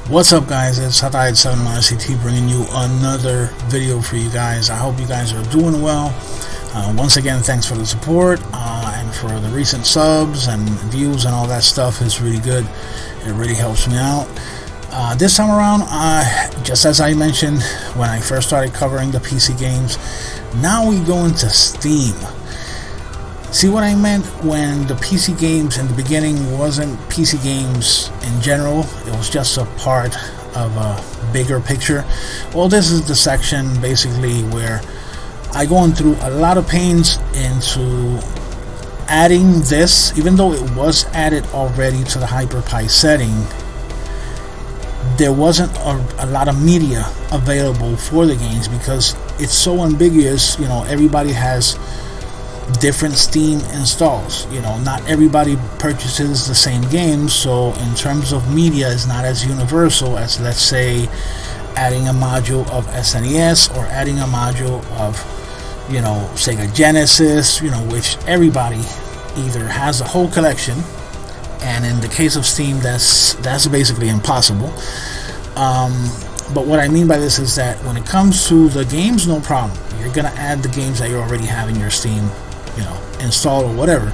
What's up, guys? It's RCT bringing you another video for you guys. I hope you guys are doing well. Once again, thanks for the support and for the recent subs and views and all that stuff. Is really good. It really helps me out. This time around, just as I mentioned when I first started covering the PC games, now we go into Steam. See what I meant when the PC games in the beginning wasn't PC games in general, it was just a part of a bigger picture. Well, this is the section basically where I go through a lot of pains into adding this, even though it was added already to the Hyperpie setting. There wasn't a lot of media available for the games because it's so ambiguous. You know, everybody has different Steam installs. You know, not everybody purchases the same games, so in terms of media is not as universal as, let's say, adding a module of SNES or adding a module of, you know, Sega Genesis, you know, which everybody either has a whole collection, and in the case of Steam that's basically impossible. But what I mean by this is that when it comes to the games, no problem, you're gonna add the games that you already have in your Steam, you know, install or whatever.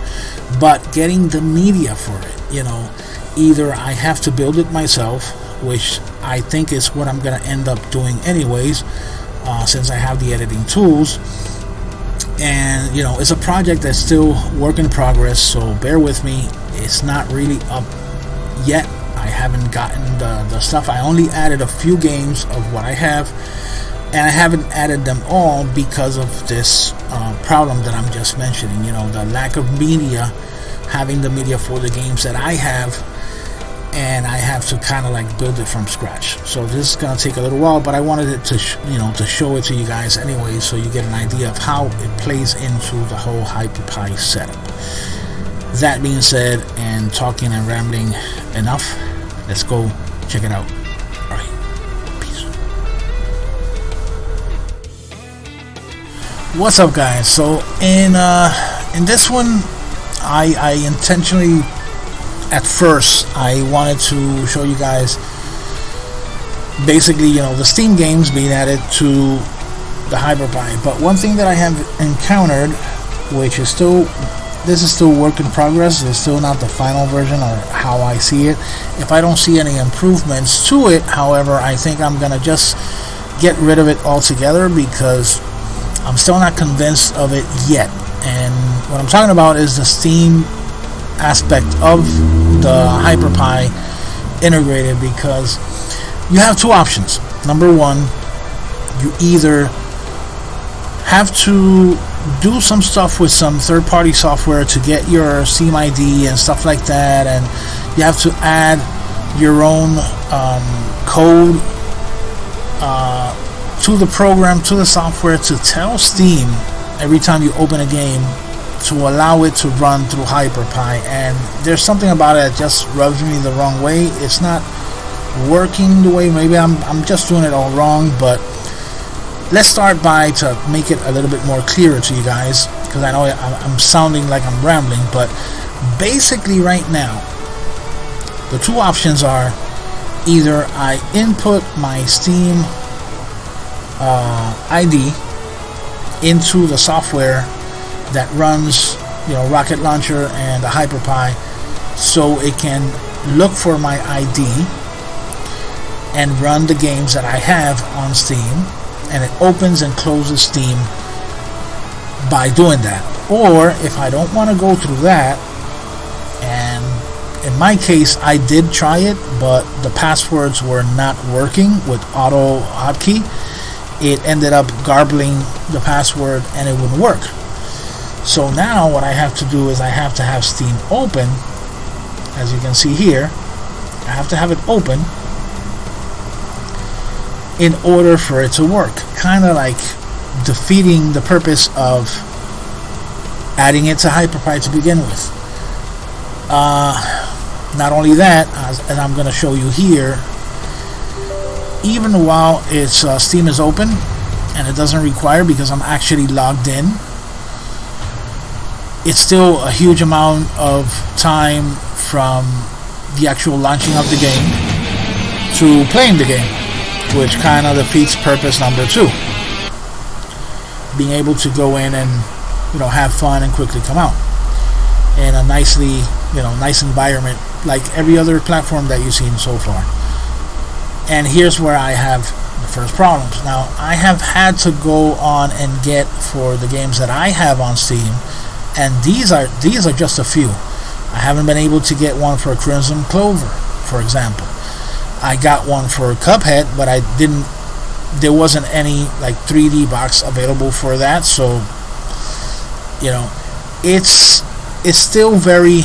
But getting the media for it, you know, either I have to build it myself, which I think is what I'm gonna end up doing anyways, since I have the editing tools. And you know, it's a project that's still work in progress, so bear with me. It's not really up yet. I haven't gotten the stuff. I only added a few games of what I have, and I haven't added them all because of this problem that I'm just mentioning. You know, the lack of media, having the media for the games that I have, and I have to kind of like build it from scratch. So this is gonna take a little while, but I wanted it to to show it to you guys anyway, so you get an idea of how it plays into the whole Hyperpie setup. That being said, and talking and rambling enough, let's go check it out. Alright, peace. What's up, guys? So in this one, I intentionally, at first, I wanted to show you guys basically, you know, the Steam games being added to the Hyperpie. But one thing that I have encountered, which is this is still work in progress, it's still not the final version or how I see it. If I don't see any improvements to it, however, I think I'm gonna just get rid of it altogether because I'm still not convinced of it yet. And what I'm talking about is the Steam aspect of the Hyperpie integrated, because you have two options. Number one, you either have to do some stuff with some third-party software to get your Steam ID and stuff like that, and you have to add your own code to the program, to the software, to tell Steam every time you open a game to allow it to run through Hyperpie. And there's something about it that just rubs me the wrong way. It's not working the way, maybe I'm just doing it all wrong, but let's start by to make it a little bit more clearer to you guys, because I know I'm sounding like I'm rambling. But basically right now, the two options are either I input my Steam ID into the software that runs, you know, Rocket Launcher and the Hyperpie, so it can look for my ID and run the games that I have on Steam, and it opens and closes Steam by doing that. Or if I don't want to go through that, and in my case I did try it, but the passwords were not working with auto hotkey, it ended up garbling the password and it wouldn't work. So now what I have to do is I have to have Steam open. As you can see here, I have to have it open in order for it to work, kind of like defeating the purpose of adding it to Hyperpie to begin with. Not only that, as I'm going to show you here, even while it's Steam is open and it doesn't require, because I'm actually logged in, it's still a huge amount of time from the actual launching of the game to playing the game, which kind of defeats purpose number 2. Being able to go in and, you know, have fun and quickly come out in a nicely, you know, nice environment like every other platform that you've seen so far. And here's where I have the first problems. Now, I have had to go on and get for the games that I have on Steam, and these are just a few. I haven't been able to get one for Crimson Clover, for example. I got one for Cuphead, but there wasn't any like 3D box available for that, so you know, it's still very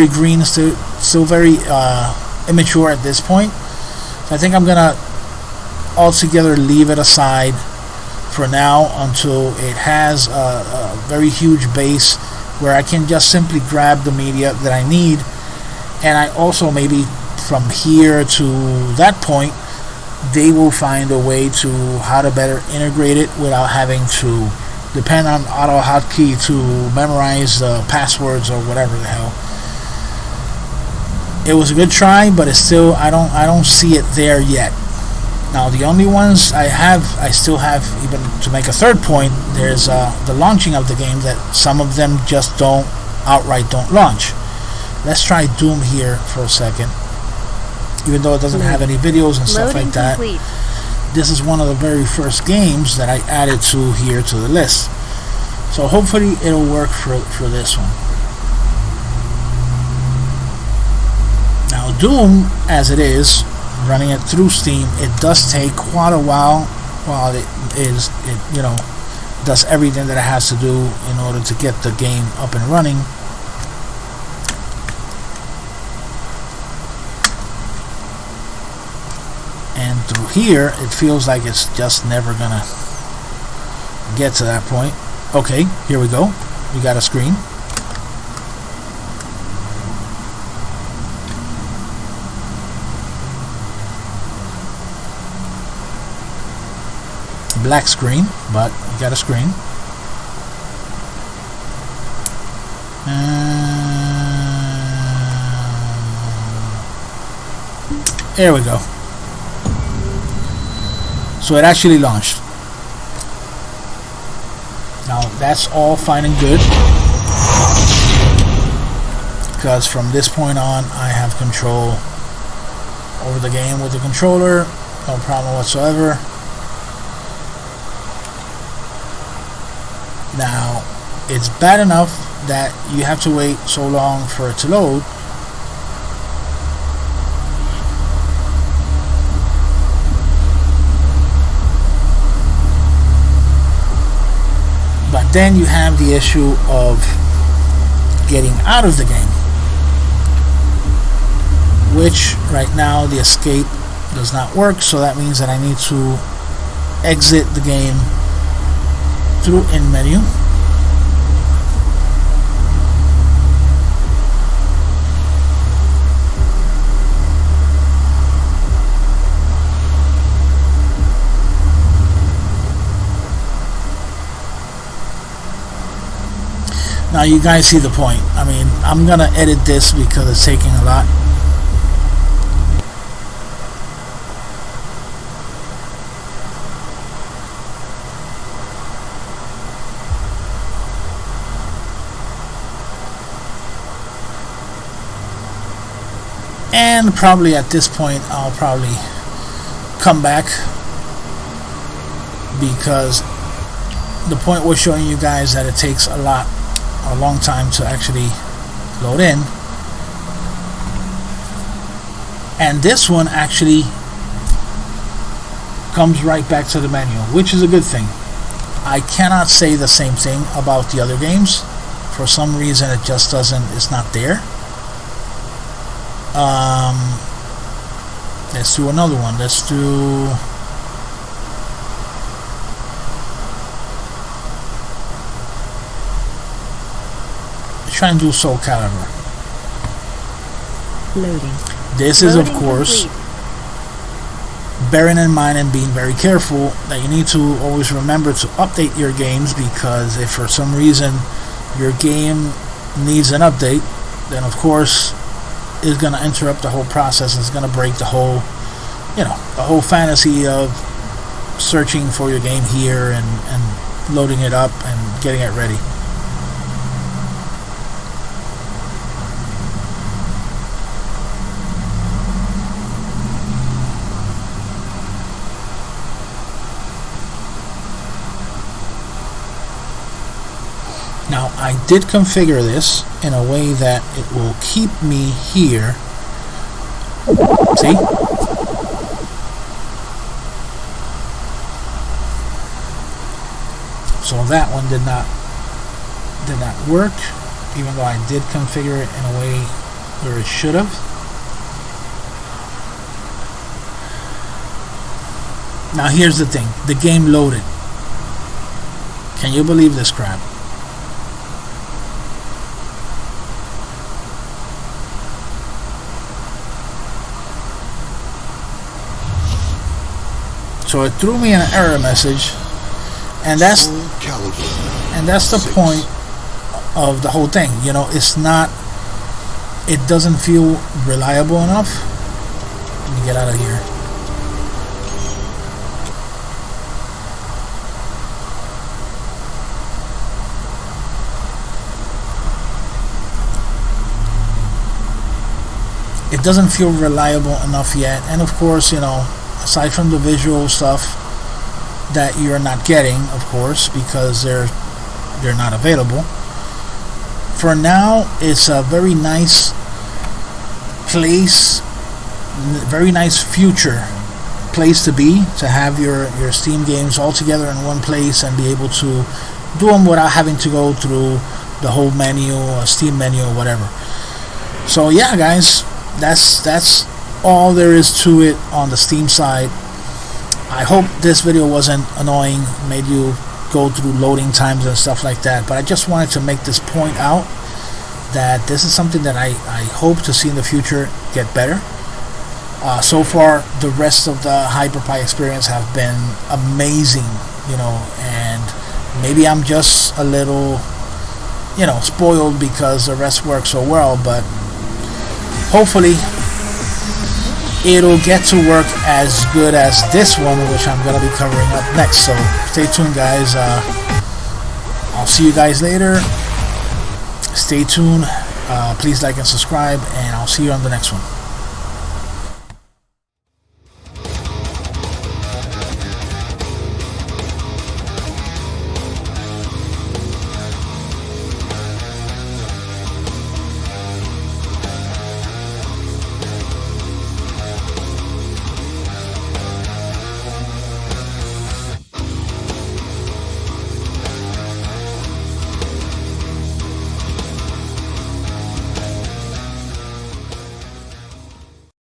green, still very immature at this point. So I think I'm gonna altogether leave it aside for now until it has a very huge base where I can just simply grab the media that I need, and I also maybe from here to that point they will find a way to how to better integrate it without having to depend on auto hotkey to memorize passwords or whatever the hell. It was a good try, but it's still I don't see it there yet. Now the only ones I still have, even to make a third point, there's the launching of the game that some of them just outright don't launch. Let's try Doom here for a second. Even though it doesn't have any videos and stuff like that, this is one of the very first games that I added to here to the list. So hopefully it'll work for this one. Now Doom, as it is, running it through Steam, it does take quite a while it you know, does everything that it has to do in order to get the game up and running. And through here it feels like it's just never gonna get to that point. Okay, here we go. We got a screen. Black screen, but we got a screen. There we go. So it actually launched. Now that's all fine and good, because from this point on I have control over the game with the controller, no problem whatsoever. Now it's bad enough that you have to wait so long for it to load. But then you have the issue of getting out of the game, which right now the escape does not work, so that means that I need to exit the game through in menu. Now you guys see the point. I mean, I'm gonna edit this because it's taking a lot. And probably at this point I'll probably come back, because the point was showing you guys that it takes a long time to actually load in, and this one actually comes right back to the menu, which is a good thing. I cannot say the same thing about the other games. For some reason it just doesn't, it's not there. Let's do another one. Let's do try and do Soul Calibur. Loading. This is of course bearing in mind and being very careful that you need to always remember to update your games, because if for some reason your game needs an update, then of course is going to interrupt the whole process. It's going to break the whole, you know, the whole fantasy of searching for your game here and loading it up and getting it ready. Now, I did configure this in a way that it will keep me here. See? So that one did not work, even though I did configure it in a way where it should have. Now here's the thing, the game loaded. Can you believe this crap? So it threw me an error message, and that's the point of the whole thing. You know, it's not, it doesn't feel reliable enough. Let me get out of here. It doesn't feel reliable enough yet, and of course, you know, aside from the visual stuff that you're not getting, of course, because they're not available. For now, it's a very nice place, very nice future place to be, to have your Steam games all together in one place and be able to do them without having to go through the whole menu, or Steam menu, or whatever. So yeah, guys, that's all there is to it on the Steam side. I hope this video wasn't annoying, made you go through loading times and stuff like that, but I just wanted to make this point out that this is something that I hope to see in the future get better. So far, the rest of the Hyperpie experience have been amazing, you know, and maybe I'm just a little, you know, spoiled because the rest works so well, but hopefully it'll get to work as good as this one, which I'm going to be covering up next. So stay tuned, guys. I'll see you guys later. Stay tuned. Please like and subscribe, and I'll see you on the next one.